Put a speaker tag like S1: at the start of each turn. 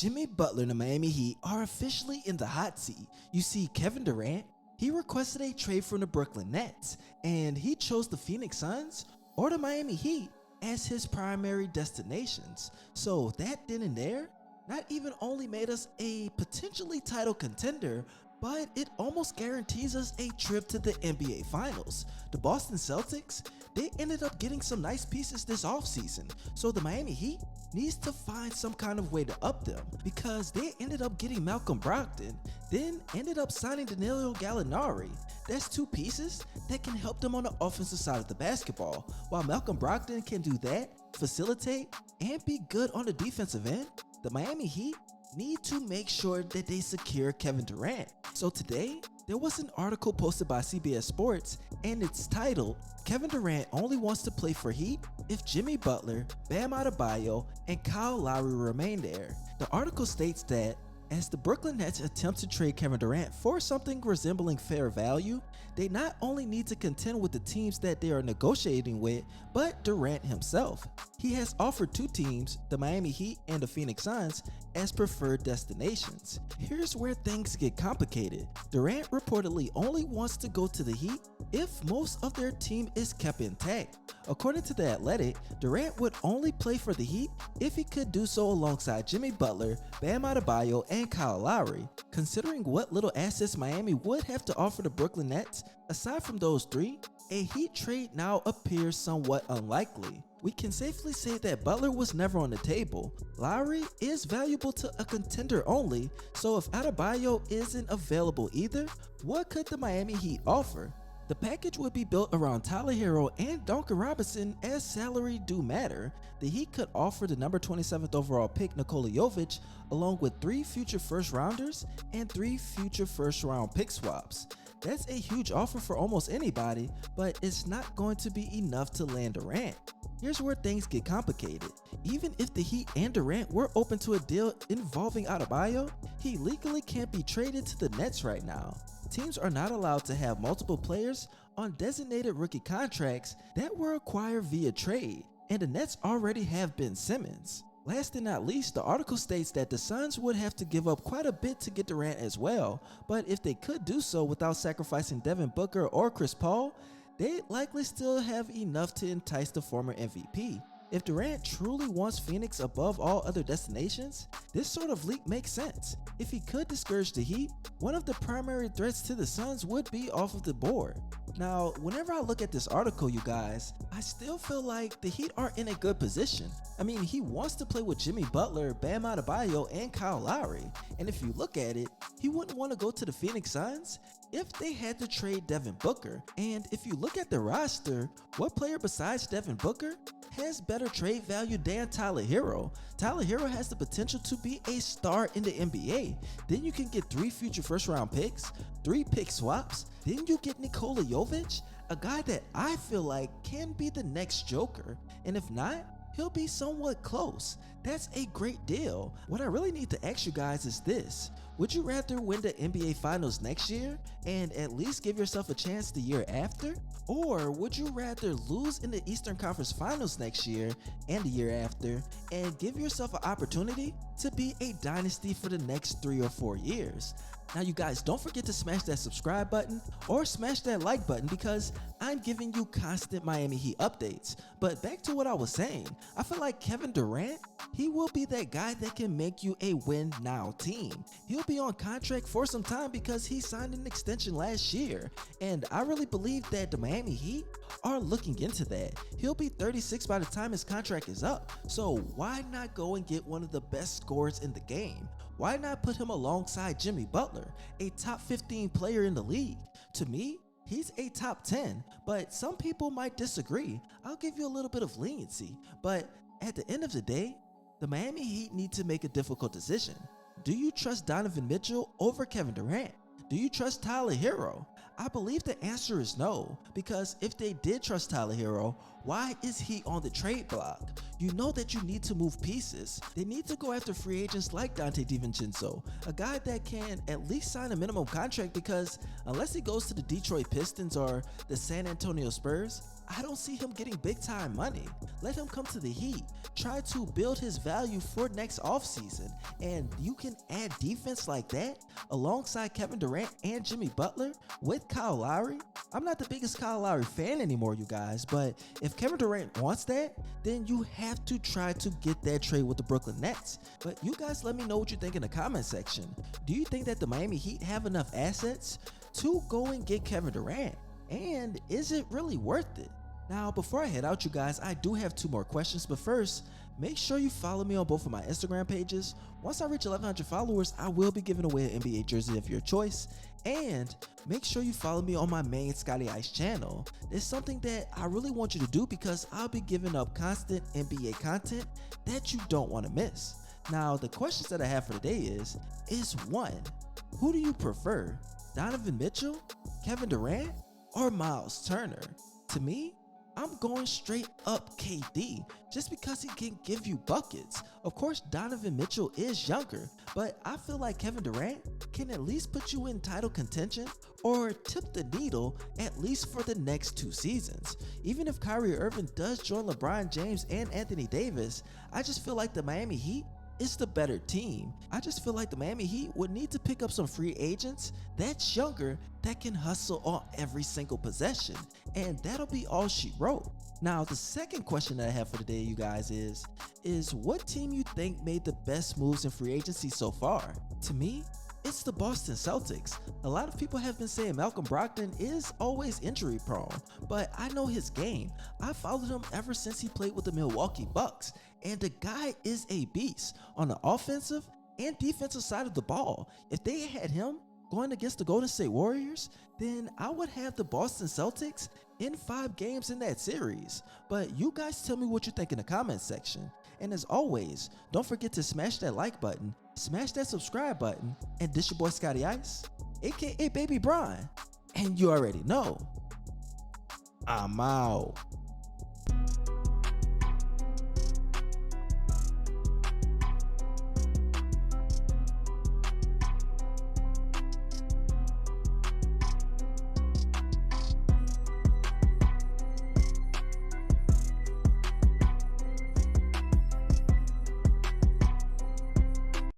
S1: Jimmy Butler and the Miami Heat are officially in the hot seat. You see, Kevin Durant, he requested a trade from the Brooklyn Nets, and he chose the Phoenix Suns or the Miami Heat as his primary destinations. So that then and there, not even only made us a potentially title contender, but it almost guarantees us a trip to the NBA Finals. The Boston Celtics, they ended up getting some nice pieces this offseason, so the Miami Heat needs to find some kind of way to up them, because they ended up getting Malcolm Brogdon, then ended up signing Danilo Gallinari. That's two pieces that can help them on the offensive side of the basketball. While Malcolm Brogdon can do that, facilitate, and be good on the defensive end, the Miami Heat need to make sure that they secure Kevin Durant. So today, there was an article posted by CBS Sports, and it's titled, "Kevin Durant only wants to play for Heat if Jimmy Butler, Bam Adebayo, and Kyle Lowry remain there." The article states that as the Brooklyn Nets attempt to trade Kevin Durant for something resembling fair value, they not only need to contend with the teams that they are negotiating with, but Durant himself. He has offered two teams, the Miami Heat and the Phoenix Suns, as preferred destinations. Here's where things get complicated. Durant reportedly only wants to go to the Heat if most of their team is kept intact. According to The Athletic, Durant would only play for the Heat if he could do so alongside Jimmy Butler, Bam Adebayo, and Kyle Lowry. Considering what little assets Miami would have to offer the Brooklyn Nets, aside from those three, a Heat trade now appears somewhat unlikely. We can safely say that Butler was never on the table. Lowry is valuable to a contender only, so if Adebayo isn't available either, what could the Miami Heat offer? The package would be built around Tyler Herro and Duncan Robinson, as salary do matter. The Heat could offer the number 27th overall pick Nikola Jovic, along with 3 future first rounders and 3 future first round pick swaps. That's a huge offer for almost anybody, but it's not going to be enough to land Durant. Here's where things get complicated. Even if the Heat and Durant were open to a deal involving Adebayo, he legally can't be traded to the Nets right now. Teams are not allowed to have multiple players on designated rookie contracts that were acquired via trade, and the Nets already have Ben Simmons. Last and not least, the article states that the Suns would have to give up quite a bit to get Durant as well, but if they could do so without sacrificing Devin Booker or Chris Paul, they'd likely still have enough to entice the former MVP. If Durant truly wants Phoenix above all other destinations, this sort of leap makes sense. If he could discourage the Heat, one of the primary threats to the Suns would be off of the board. Now, whenever I look at this article, you guys, I still feel like the Heat are in a good position. I mean, he wants to play with Jimmy Butler, Bam Adebayo, and Kyle Lowry. And if you look at it, he wouldn't want to go to the Phoenix Suns if they had to trade Devin Booker. And if you look at the roster, what player besides Devin Booker has better trade value than Tyler Herro? Tyler Herro has the potential to be a star in the NBA. Then you can get 3 future first round picks, 3 pick swaps. Then you get Nikola Jovic, a guy that I feel like can be the next Joker. And if not, he'll be somewhat close. That's a great deal. What I really need to ask you guys is this: would you rather win the NBA Finals next year and at least give yourself a chance the year after? Or would you rather lose in the Eastern Conference Finals next year and the year after and give yourself an opportunity to be a dynasty for the next 3 or 4 years? Now you guys, don't forget to smash that subscribe button or smash that like button, because I'm giving you constant Miami Heat updates. But back to what I was saying, I feel like Kevin Durant, he will be that guy that can make you a win now team. He'll be on contract for some time because he signed an extension last year, and I really believe that the Miami Heat are looking into that. He'll be 36 by the time his contract is up, so why not go and get one of the best scorers in the game? Why not put him alongside Jimmy Butler, a top 15 player in the league? To me, he's a top 10, but some people might disagree. I'll give you a little bit of leniency, but at the end of the day, the Miami Heat need to make a difficult decision. Do you trust Donovan Mitchell over Kevin Durant? Do you trust Tyler Herro? I believe the answer is no, because if they did trust Tyler Herro, why is he on the trade block? You know that you need to move pieces. They need to go after free agents like Donte DiVincenzo, a guy that can at least sign a minimum contract, because unless he goes to the Detroit Pistons or the San Antonio Spurs, I don't see him getting big time money. Let him come to the Heat, try to build his value for next offseason, and you can add defense like that alongside Kevin Durant and Jimmy Butler with Kyle Lowry. I'm not the biggest Kyle Lowry fan anymore, you guys, but if Kevin Durant wants that, then you have to try to get that trade with the Brooklyn Nets. But you guys let me know what you think in the comment section. Do you think that the Miami Heat have enough assets to go and get Kevin Durant? And is it really worth it? Now, before I head out, you guys, I do have 2 more questions, but first, make sure you follow me on both of my Instagram pages. Once I reach 1,100 followers, I will be giving away an NBA jersey of your choice. And make sure you follow me on my main ScottyIce channel. It's something that I really want you to do because I'll be giving up constant NBA content that you don't want to miss. Now, the questions that I have for today is 1, who do you prefer, Donovan Mitchell, Kevin Durant, or Miles Turner? To me, I'm going straight up KD just because he can give you buckets. Of course, Donovan Mitchell is younger, but I feel like Kevin Durant can at least put you in title contention or tip the needle at least for the next 2 seasons. Even if Kyrie Irving does join LeBron James and Anthony Davis, I just feel like the Miami Heat is the better team. I just feel like the Miami Heat would need to pick up some free agents that's younger that can hustle on every single possession, and that'll be all she wrote. Now, the second question that I have for today, you guys, is what team you think made the best moves in free agency so far? To me, it's the Boston Celtics. A lot of people have been saying Malcolm Brogdon is always injury prone, but I know his game. I followed him ever since he played with the Milwaukee Bucks, and the guy is a beast on the offensive and defensive side of the ball. If they had him going against the Golden State Warriors, then I would have the Boston Celtics in 5 games in that series. But you guys tell me what you think in the comments section. And as always, don't forget to smash that like button, smash that subscribe button, and this your boy ScottyIce, aka Baby Brian. And you already know, I'm out.